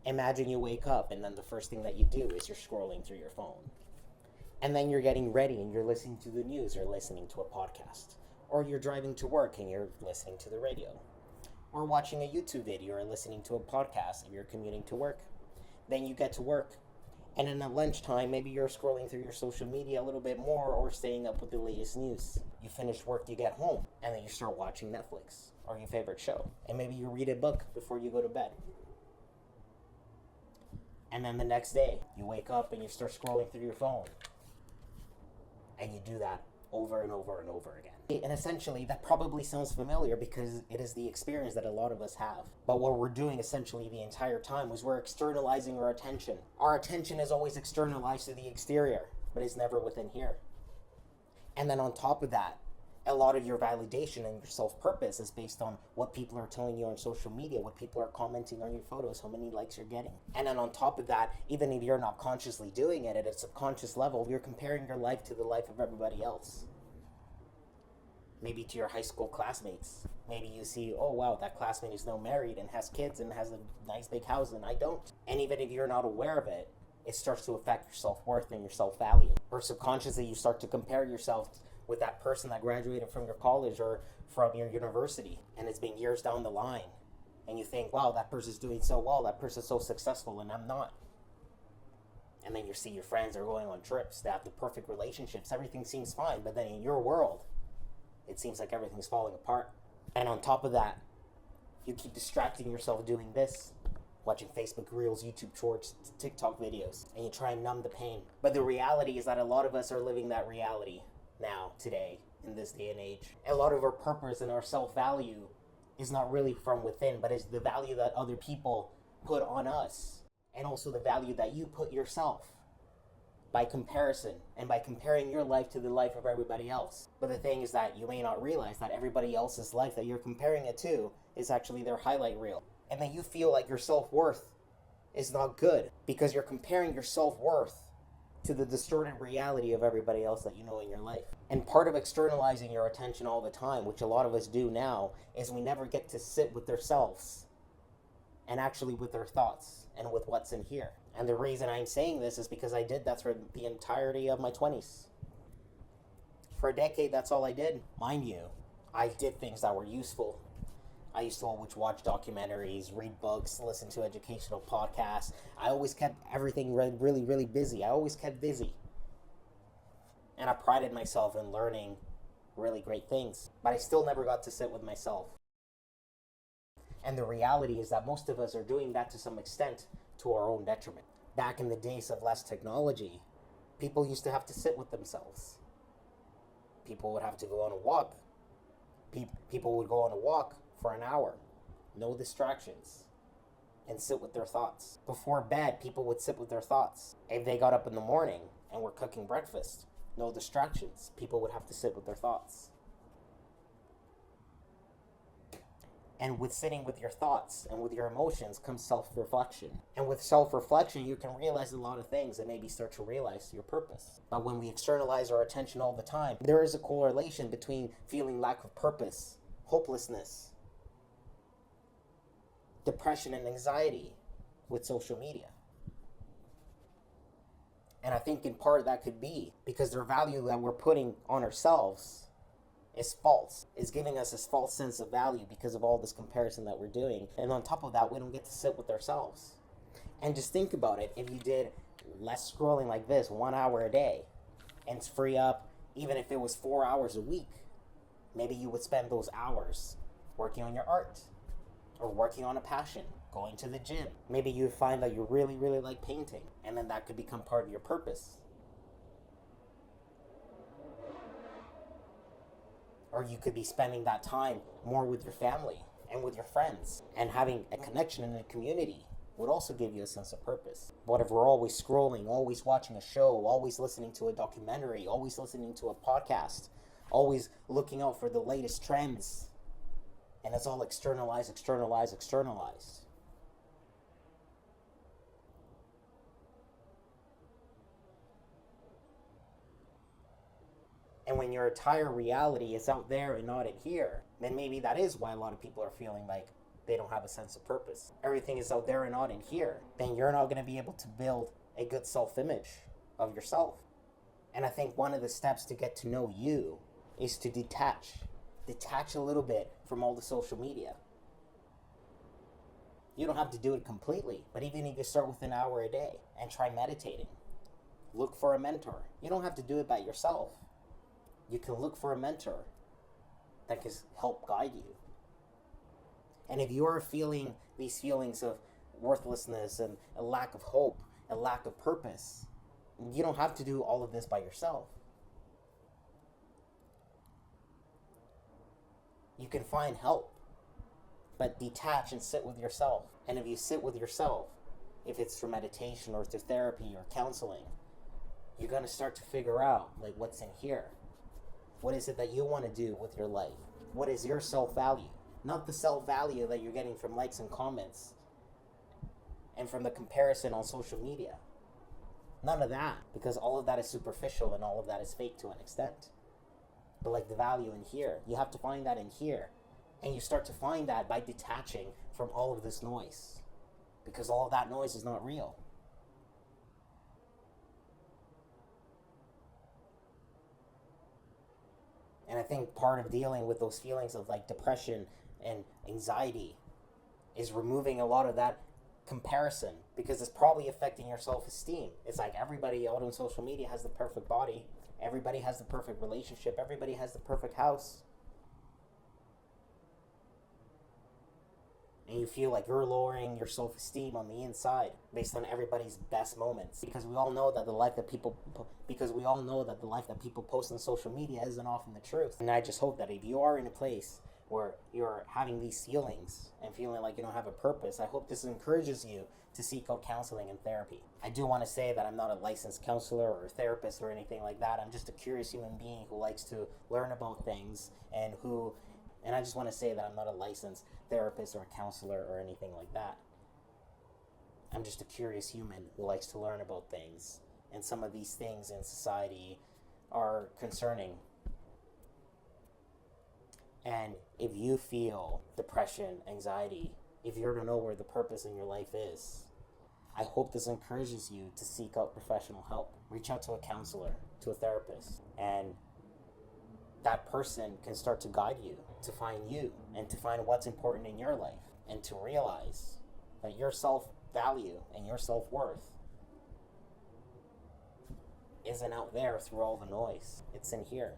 Imagine you wake up and then the first thing that you do is you're scrolling through your phone. And then you're getting ready and you're listening to the news or listening to a podcast. Or you're driving to work and you're listening to the radio. Or watching a YouTube video or listening to a podcast if you're commuting to work. Then you get to work. And then at lunchtime, maybe you're scrolling through your social media a little bit more or staying up with the latest news. You finish work, you get home, and then you start watching Netflix or your favorite show. And maybe you read a book before you go to bed. And then the next day, you wake up and you start scrolling through your phone. And you do that over and over and over again. And essentially, that probably sounds familiar because it is the experience that a lot of us have. But what we're doing essentially the entire time is we're externalizing our attention. Our attention is always externalized to the exterior, but it's never within here. And then on top of that, a lot of your validation and your self-purpose is based on what people are telling you on social media, what people are commenting on your photos, how many likes you're getting. And then on top of that, even if you're not consciously doing it at a subconscious level, you're comparing your life to the life of everybody else. Maybe to your high school classmates. Maybe you see, oh wow, that classmate is now married and has kids and has a nice big house and I don't. And even if you're not aware of it, it starts to affect your self-worth and your self-value. Or subconsciously, you start to compare yourself with that person that graduated from your college or from your university, and it's been years down the line. And you think, wow, that person's doing so well, that person's so successful, and I'm not. And then you see your friends are going on trips, they have the perfect relationships, everything seems fine, but then in your world, it seems like everything's falling apart. And on top of that, you keep distracting yourself doing this, watching Facebook Reels, YouTube Shorts, TikTok videos, and you try and numb the pain. But the reality is that a lot of us are living that reality now, today, in this day and age. A lot of our purpose and our self-value is not really from within, but is the value that other people put on us, and also the value that you put yourself by comparison and by comparing your life to the life of everybody else. But the thing is that you may not realize that everybody else's life that you're comparing it to is actually their highlight reel. And then you feel like your self-worth is not good because you're comparing your self-worth to the distorted reality of everybody else that you know in your life. And part of externalizing your attention all the time, which a lot of us do now, is we never get to sit with ourselves and actually with our thoughts and with what's in here. And the reason I'm saying this is because I did that for the entirety of my 20s. For a decade, that's all I did. Mind you, I did things that were useful. I used to always watch documentaries, read books, listen to educational podcasts. I always kept everything really, really busy. I always kept busy. And I prided myself in learning really great things. But I still never got to sit with myself. And the reality is that most of us are doing that to some extent to our own detriment. Back in the days of less technology, people used to have to sit with themselves. People would have to go on a walk. People would go on a walk for an hour, no distractions, and sit with their thoughts. Before bed, people would sit with their thoughts. If they got up in the morning and were cooking breakfast, no distractions, people would have to sit with their thoughts. And with sitting with your thoughts and with your emotions comes self-reflection. And with self-reflection, you can realize a lot of things and maybe start to realize your purpose. But when we externalize our attention all the time, there is a correlation between feeling lack of purpose, hopelessness, depression, and anxiety with social media. And I think in part that could be because the value that we're putting on ourselves is false. It's giving us this false sense of value because of all this comparison that we're doing. And on top of that, we don't get to sit with ourselves. And just think about it. If you did less scrolling like this, 1 hour a day, and free up, even if it was 4 hours a week, maybe you would spend those hours working on your art or working on a passion, going to the gym. Maybe you find that you really, really like painting, and then that could become part of your purpose. Or you could be spending that time more with your family and with your friends, and having a connection in a community would also give you a sense of purpose. But if we're always scrolling, always watching a show, always listening to a documentary, always listening to a podcast, always looking out for the latest trends, and it's all externalized. And when your entire reality is out there and not in here, then maybe that is why a lot of people are feeling like they don't have a sense of purpose. Everything is out there and not in here. Then you're not going to be able to build a good self-image of yourself. And I think one of the steps to get to know you is to detach a little bit from all the social media. You don't have to do it completely, but even if you start with an hour a day and try meditating, look for a mentor. You don't have to do it by yourself. You can look for a mentor that can help guide you. And if you are feeling these feelings of worthlessness and a lack of hope, a lack of purpose, you don't have to do all of this by yourself. You can find help, but detach and sit with yourself. And if you sit with yourself, if it's through meditation or through therapy or counseling, you're going to start to figure out like what's in here. What is it that you want to do with your life? What is your self-value? Not the self-value that you're getting from likes and comments and from the comparison on social media. None of that, because all of that is superficial and all of that is fake to an extent. But like the value in here, you have to find that in here. And you start to find that by detaching from all of this noise, because all of that noise is not real. And I think part of dealing with those feelings of like depression and anxiety is removing a lot of that comparison, because it's probably affecting your self-esteem. It's like everybody out on social media has the perfect body, everybody has the perfect relationship, everybody has the perfect house. And you feel like you're lowering your self-esteem on the inside based on everybody's best moments, because we all know that the life that people post on social media isn't often the truth. And I just hope that if you are in a place where you're having these feelings and feeling like you don't have a purpose, I hope this encourages you to seek out counseling and therapy. I do want to say that I'm not a licensed counselor or a therapist or anything like that. I'm just a curious human being who likes to learn about things, and I just want to say that I'm not a licensed therapist or a counselor or anything like that. I'm just a curious human who likes to learn about things, and some of these things in society are concerning. And if you feel depression, anxiety, if you're to know where the purpose in your life is, I hope this encourages you to seek out professional help. Reach out to a counselor, to a therapist, and that person can start to guide you to find you and to find what's important in your life, and to realize that your self-value and your self-worth isn't out there through all the noise. It's in here.